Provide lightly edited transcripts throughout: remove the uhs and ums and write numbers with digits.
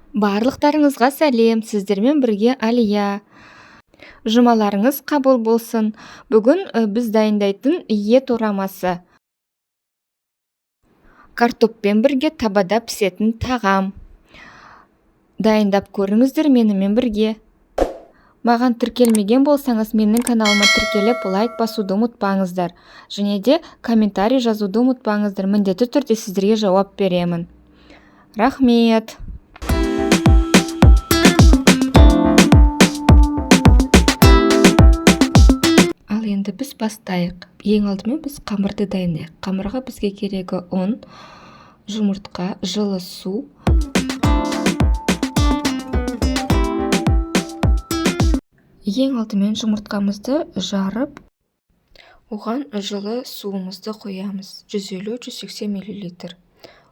Барлықтарыңызға сәлем, сіздермен бірге Алия. Жұмаларыңыз қабыл болсын. Бүгін біз дайындайтын ет орамасы. Картоппен бірге табада пісетін тағам. Дайындап көріңіздер менімен бірге. Маған тіркелмеген болсаңыз, менің каналыма тіркеліп, лайк басуды ұмытпаңыздар. Және де комментарий жазуды ұмытпаңыздар. Міндетті түрде сіздерге жауап беремін. Рахмет. Ал енді біз бастайық. Ең алдымен біз қамырды дайындайық. Қамырға бізге керегі ұн, жұмыртқа, жылы су. Ең алдымен жұмыртқамызды жарып, оған жылы суымызды қоямыз. 150-180 мл.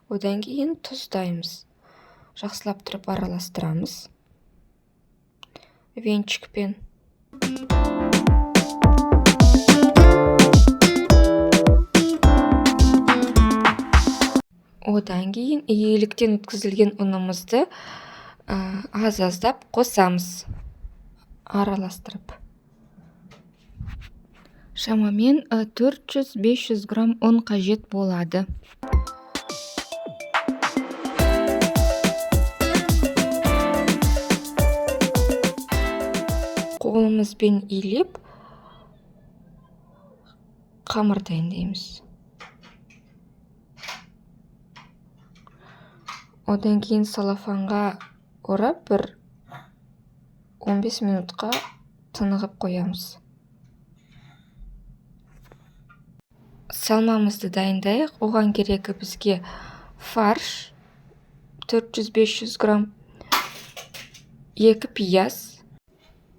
Одан кейін тұздаймыз. Жақсылап тұрып араластырамыз. Венчикпен. Одан кейін иеліктен өткізілген ұнымызды аз-аздап қосамыз. Араластырып. Шамамен 400-500 грамм ұн қажет болады. Қолымызбен илеп, қамыр дайындаймыз. Одан кейін салафанға орап бір 15 минутқа тынығып қоямыз. Салмамызды дайындайық. Оған керегі бізге фарш 400-500 грамм, 2 пияз.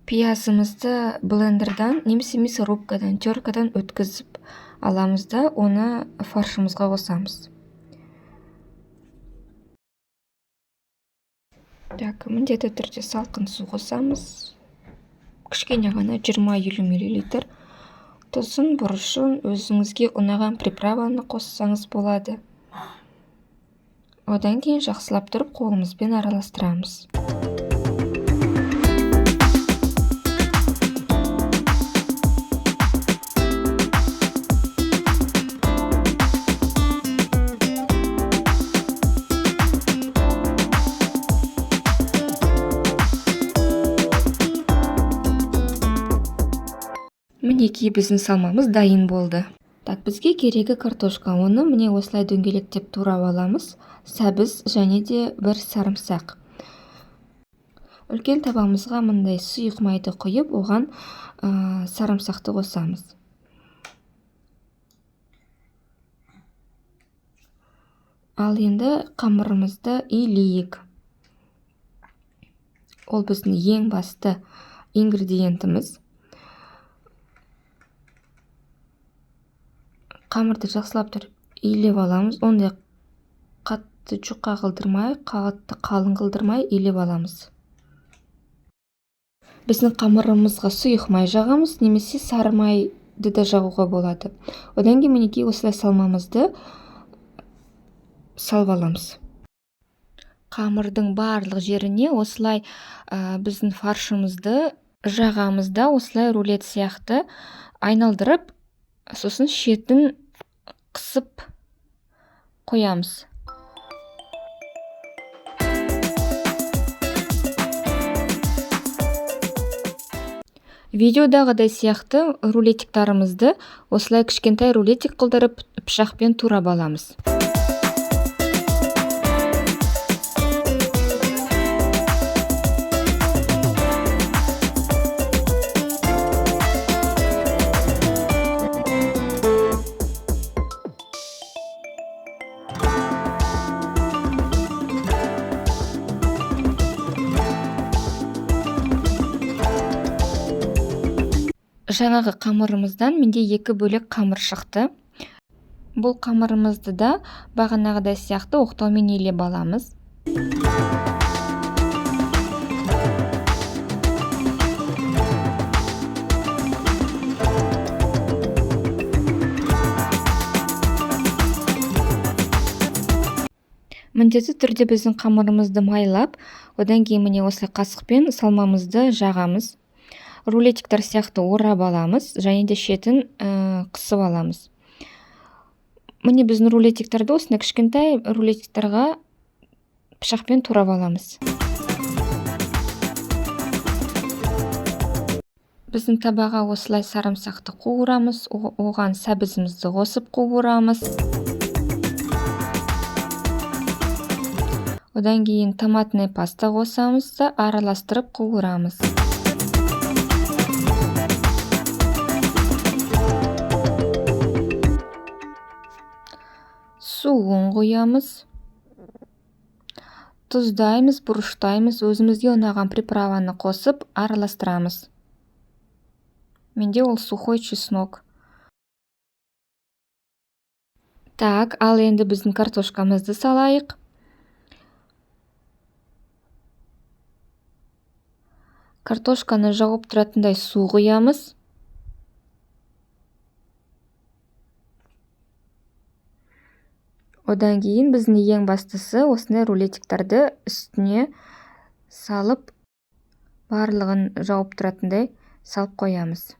Пиязымызды блендердан немесе мясорубкадан, теркадан өткізіп аламыз да, оны фаршымызға қосамыз. Міндетті түрде салқын су қосамыз. Кішкене ғана 20-50 мл. Тұзын, бұрышын, өзіңізге ұнаған приправаны қоссаңыз болады. Одан кейін жақсылап тұрып қолымызбен араластырамыз. Мінекей біздің салмамыз дайын болды. Бізге керегі картошка. Оны міне осылай дөңгелектеп турап аламыз. Сәбіз және де бір сарымсақ. Үлкен табамызға мындай сұйық майды құйып, оған сарымсақты қосамыз. Ал енді қамырымызды илейік. Ол біздің ең басты ингредиентіміз. Қамырды жақсылап тұрып илеп аламыз. Ондай қатты жұқа қылдырмай, қатты қалың қылдырмай илеп аламыз. Біздің қамырымызға сұйық май жағамыз, немесе сары майды да жағуға болады. Одан кейін мінекей осылай салмамызды салып аламыз. Қамырдың барлық жеріне осылай біздің фаршымызды жағамыз да, осылай рулет сияқты айналдырып, сосын шетін қысып қоямыз. Видеодағыдай сияқты рулетиктарымызды осылай кішкентай рулетик қылдырып, пышақпен турап аламыз. Жаңағы қамырымыздан менде 2 бөлек қамыр шықты. Бұл қамырымызды да бағанағыдай сияқты оқтаумен илеп аламыз. міндетті түрде біздің қамырымызды майлап, одан кейін міне осылай қасықпен салмамызды жағамыз. Рулетиктер сияқты орап аламыз, және де шетін қысып аламыз. Міне біздің рулетиктерді осындай кішкентай рулетиктерға пышақпен турап аламыз. Біздің табаға осылай сарымсақты қуырамыз, оған сәбізімізді қосып қуырамыз. Одан кейін томатный паста қосамыз да араластырып қуырамыз. Суын қоямыз. Тұздаймыз, бұрыштаймыз, өзімізге ұнаған приправаны қосып араластырамыз. Менде ол сухой чеснок. Так, ал енді біздің картошкамызды салайық. Картошканы жауып тұратындай су құямыз. Одан кейін біздің ең бастысы осындай рулетиктерді үстіне салып, барлығын жауып тұратындай салып қоямыз.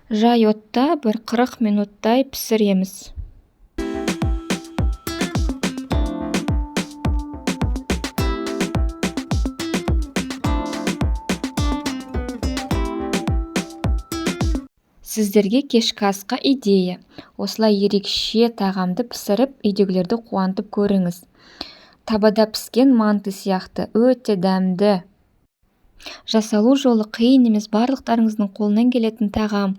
Жай отта бір 40 минуттай пісіреміз. Сіздерге кешкі асқа идея. Осылай ерекше тағамды пісіріп, үйдегілерді қуантып көріңіз. Табада піскен манты сияқты өте дәмді. Жасалу жолы қиын емес, барлықтарыңыздың қолынан келетін тағам.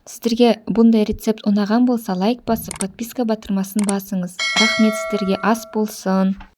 Сіздерге бұндай рецепт ұнаған болса, лайк басып, подписка батырмасын басыңыз. Рахмет, сіздерге ас болсын.